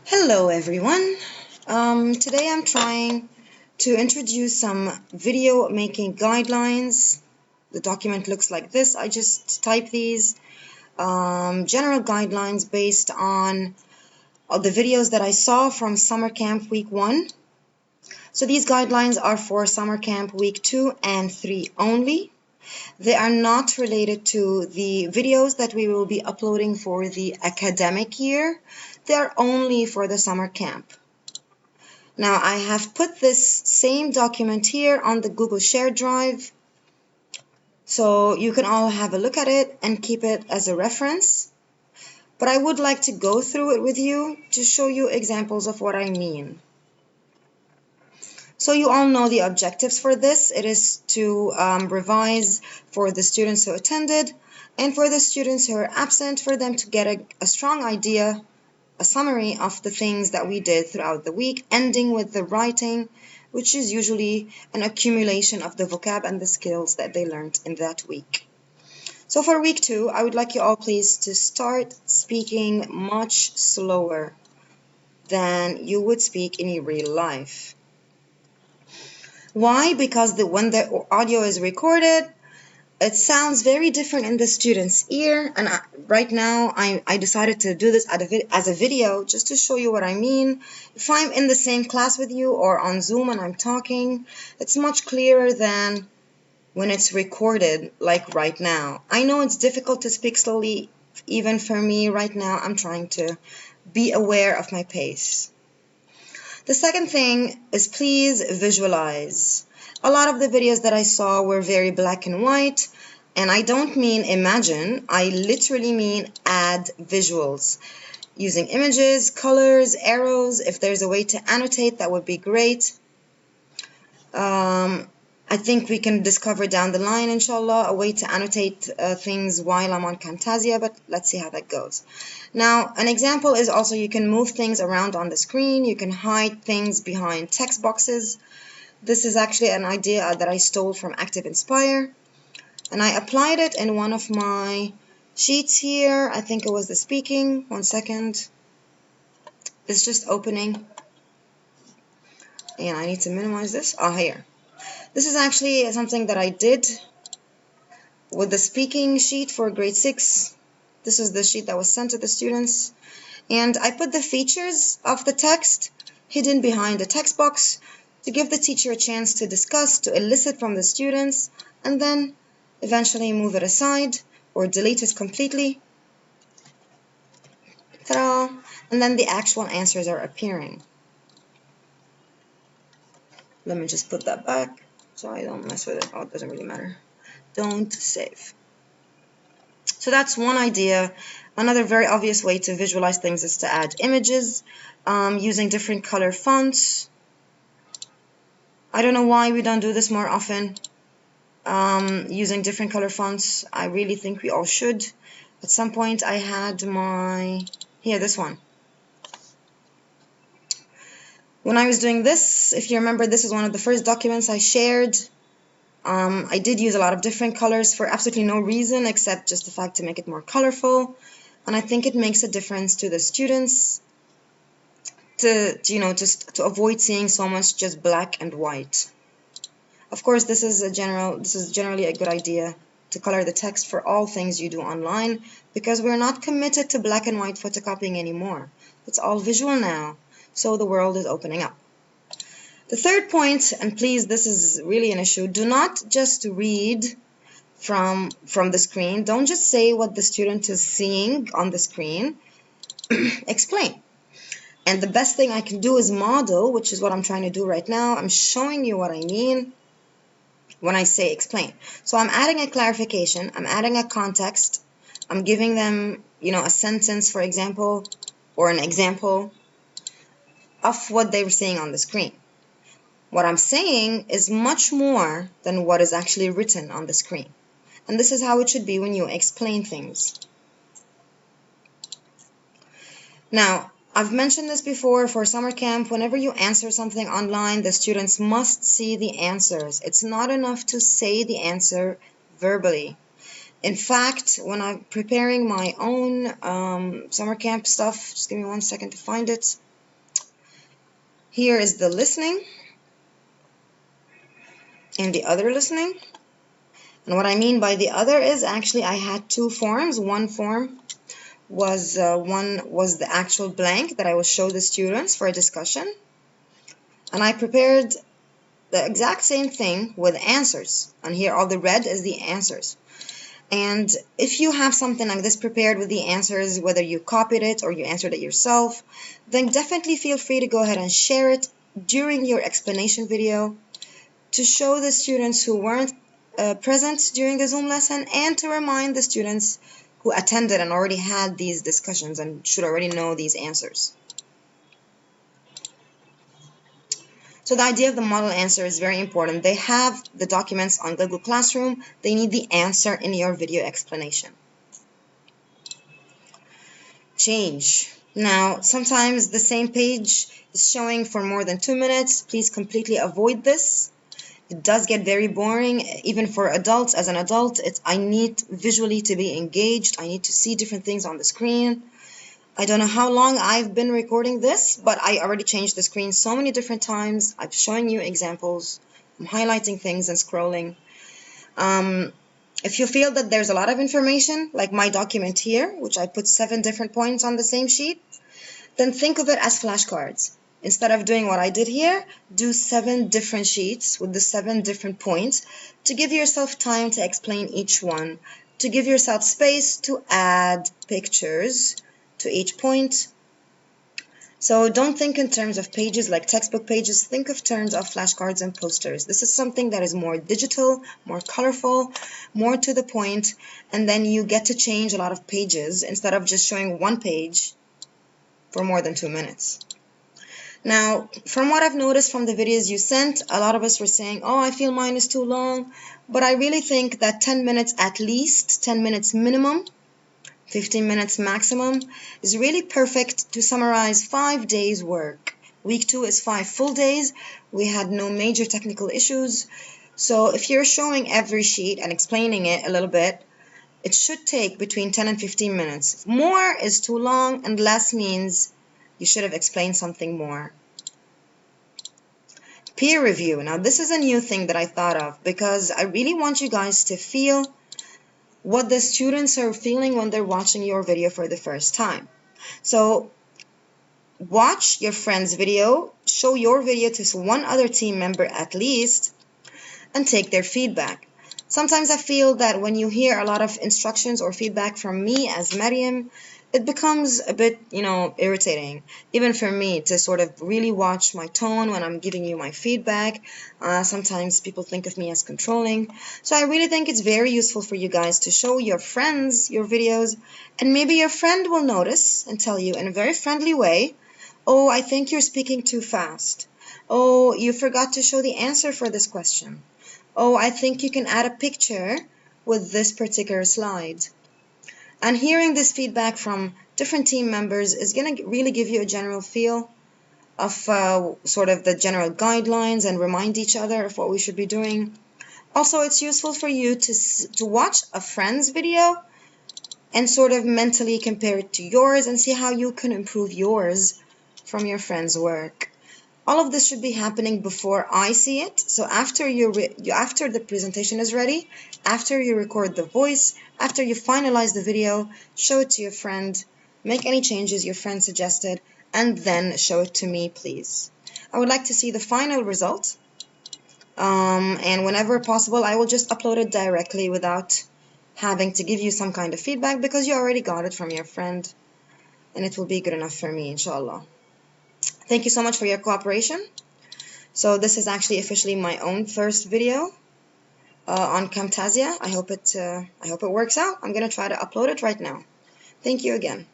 Hello everyone. Today I'm trying to introduce some video making guidelines. The document looks like this. I just type these general guidelines based on the videos that I saw from summer camp week 1. So these guidelines are for summer camp week 2 and 3 only. They are not related to the videos that we will be uploading for the academic year. They are only for the summer camp. Now I have put this same document here on the Google Share Drive, so you can all have a look at it and keep it as a reference. But I would like to go through it with you to show you examples of what I mean. So you all know the objectives for this. It is to revise for the students who attended and for the students who are absent, for them to get a strong idea, a summary of the things that we did throughout the week, ending with the writing, which is usually an accumulation of the vocab and the skills that they learned in that week. So for week 2, I would like you all please to start speaking much slower than you would speak in your real life. Why? Because when the audio is recorded, it sounds very different in the student's ear, and right now I decided to do this as a video just to show you what I mean. If I'm in the same class with you or on Zoom and I'm talking, it's much clearer than when it's recorded like right now. I know it's difficult to speak slowly, even for me right now. I'm trying to be aware of my pace. The second thing is please visualize. A lot of the videos that I saw were very black and white, and I don't mean imagine, I literally mean add visuals. Using images, colors, arrows, if there's a way to annotate, that would be great. I think we can discover down the line, inshallah, a way to annotate things while I'm on Camtasia, but let's see how that goes. Now, an example is also you can move things around on the screen. You can hide things behind text boxes. This is actually an idea that I stole from Active Inspire, and I applied it in one of my sheets here. I think it was the speaking. 1 second. It's just opening, and I need to minimize this. Here. This is actually something that I did with the speaking sheet for grade 6. This is the sheet that was sent to the students. And I put the features of the text hidden behind the text box to give the teacher a chance to discuss, to elicit from the students, and then eventually move it aside or delete it completely. Ta-da! And then the actual answers are appearing. Let me just put that back so I don't mess with it. Oh, it doesn't really matter. Don't save. So that's one idea. Another very obvious way to visualize things is to add images using different color fonts. I don't know why we don't do this more often. Using different color fonts, I really think we all should. At some point I had this one. When I was doing this, if you remember, this is one of the first documents I shared. I did use a lot of different colors for absolutely no reason except just the fact to make it more colorful, and I think it makes a difference to the students just to avoid seeing so much just black and white. Of course, this is generally a good idea to color the text for all things you do online, because we're not committed to black and white photocopying anymore. It's all visual now, so the world is opening up. The third point, and please, this is really an issue, do not just read from the screen. Don't just say what the student is seeing on the screen. Explain. And the best thing I can do is model, which is what I'm trying to do right now. I'm showing you what I mean when I say explain. So I'm adding a clarification, I'm adding a context, I'm giving them, a sentence, for example, or an example of what they were seeing on the screen. What I'm saying is much more than what is actually written on the screen. And this is how it should be when you explain things. Now, I've mentioned this before for summer camp. Whenever you answer something online, the students must see the answers. It's not enough to say the answer verbally. In fact, when I'm preparing my own summer camp stuff, just give me 1 second to find it. Here is the listening and the other listening. And what I mean by the other is actually I had two forms. One form was the actual blank that I will show the students for a discussion. And I prepared the exact same thing with answers. And here all the red is the answers. And if you have something like this prepared with the answers, whether you copied it or you answered it yourself, then definitely feel free to go ahead and share it during your explanation video to show the students who weren't present during the Zoom lesson, and to remind the students who attended and already had these discussions and should already know these answers. So the idea of the model answer is very important. They have the documents on Google Classroom. They need the answer in your video explanation. Change. Now, sometimes the same page is showing for more than 2 minutes. Please completely avoid this. It does get very boring, even for adults. As an adult, I need visually to be engaged. I need to see different things on the screen. I don't know how long I've been recording this, but I already changed the screen so many different times. I'm showing you examples. I'm highlighting things and scrolling. If you feel that there's a lot of information, like my document here, which I put 7 different points on the same sheet, then think of it as flashcards. Instead of doing what I did here, do 7 different sheets with the 7 different points to give yourself time to explain each one, to give yourself space to add pictures to each point. So don't think in terms of pages like textbook pages, think of terms of flashcards and posters. This is something that is more digital, more colorful, more to the point, and then you get to change a lot of pages instead of just showing one page for more than 2 minutes. Now, from what I've noticed from the videos you sent, a lot of us were saying, oh, I feel mine is too long, but I really think that 10 minutes at least, 10 minutes minimum, 15 minutes maximum, is really perfect to summarize 5 days work. Week 2 is 5 full days. We had no major technical issues. So if you're showing every sheet and explaining it a little bit, it should take between 10 and 15 minutes. If more is too long and less means you should have explained something more. Peer review. Now this is a new thing that I thought of because I really want you guys to feel what the students are feeling when they're watching your video for the first time. So watch your friend's video, show your video to one other team member at least, and take their feedback. Sometimes I feel that when you hear a lot of instructions or feedback from me as Maryam, it becomes a bit, irritating, even for me, to sort of really watch my tone when I'm giving you my feedback. Sometimes people think of me as controlling. So I really think it's very useful for you guys to show your friends your videos, and maybe your friend will notice and tell you in a very friendly way, oh, I think you're speaking too fast. Oh, you forgot to show the answer for this question. Oh, I think you can add a picture with this particular slide. And hearing this feedback from different team members is going to really give you a general feel of sort of the general guidelines and remind each other of what we should be doing. Also, it's useful for you to watch a friend's video and sort of mentally compare it to yours and see how you can improve yours from your friend's work. All of this should be happening before I see it. So after after the presentation is ready, after you record the voice, after you finalize the video, show it to your friend, make any changes your friend suggested, and then show it to me, please. I would like to see the final result. And whenever possible, I will just upload it directly without having to give you some kind of feedback because you already got it from your friend, and it will be good enough for me, inshallah. Thank you so much for your cooperation. So this is actually officially my own first video on Camtasia. I hope it works out. I'm gonna try to upload it right now. Thank you again.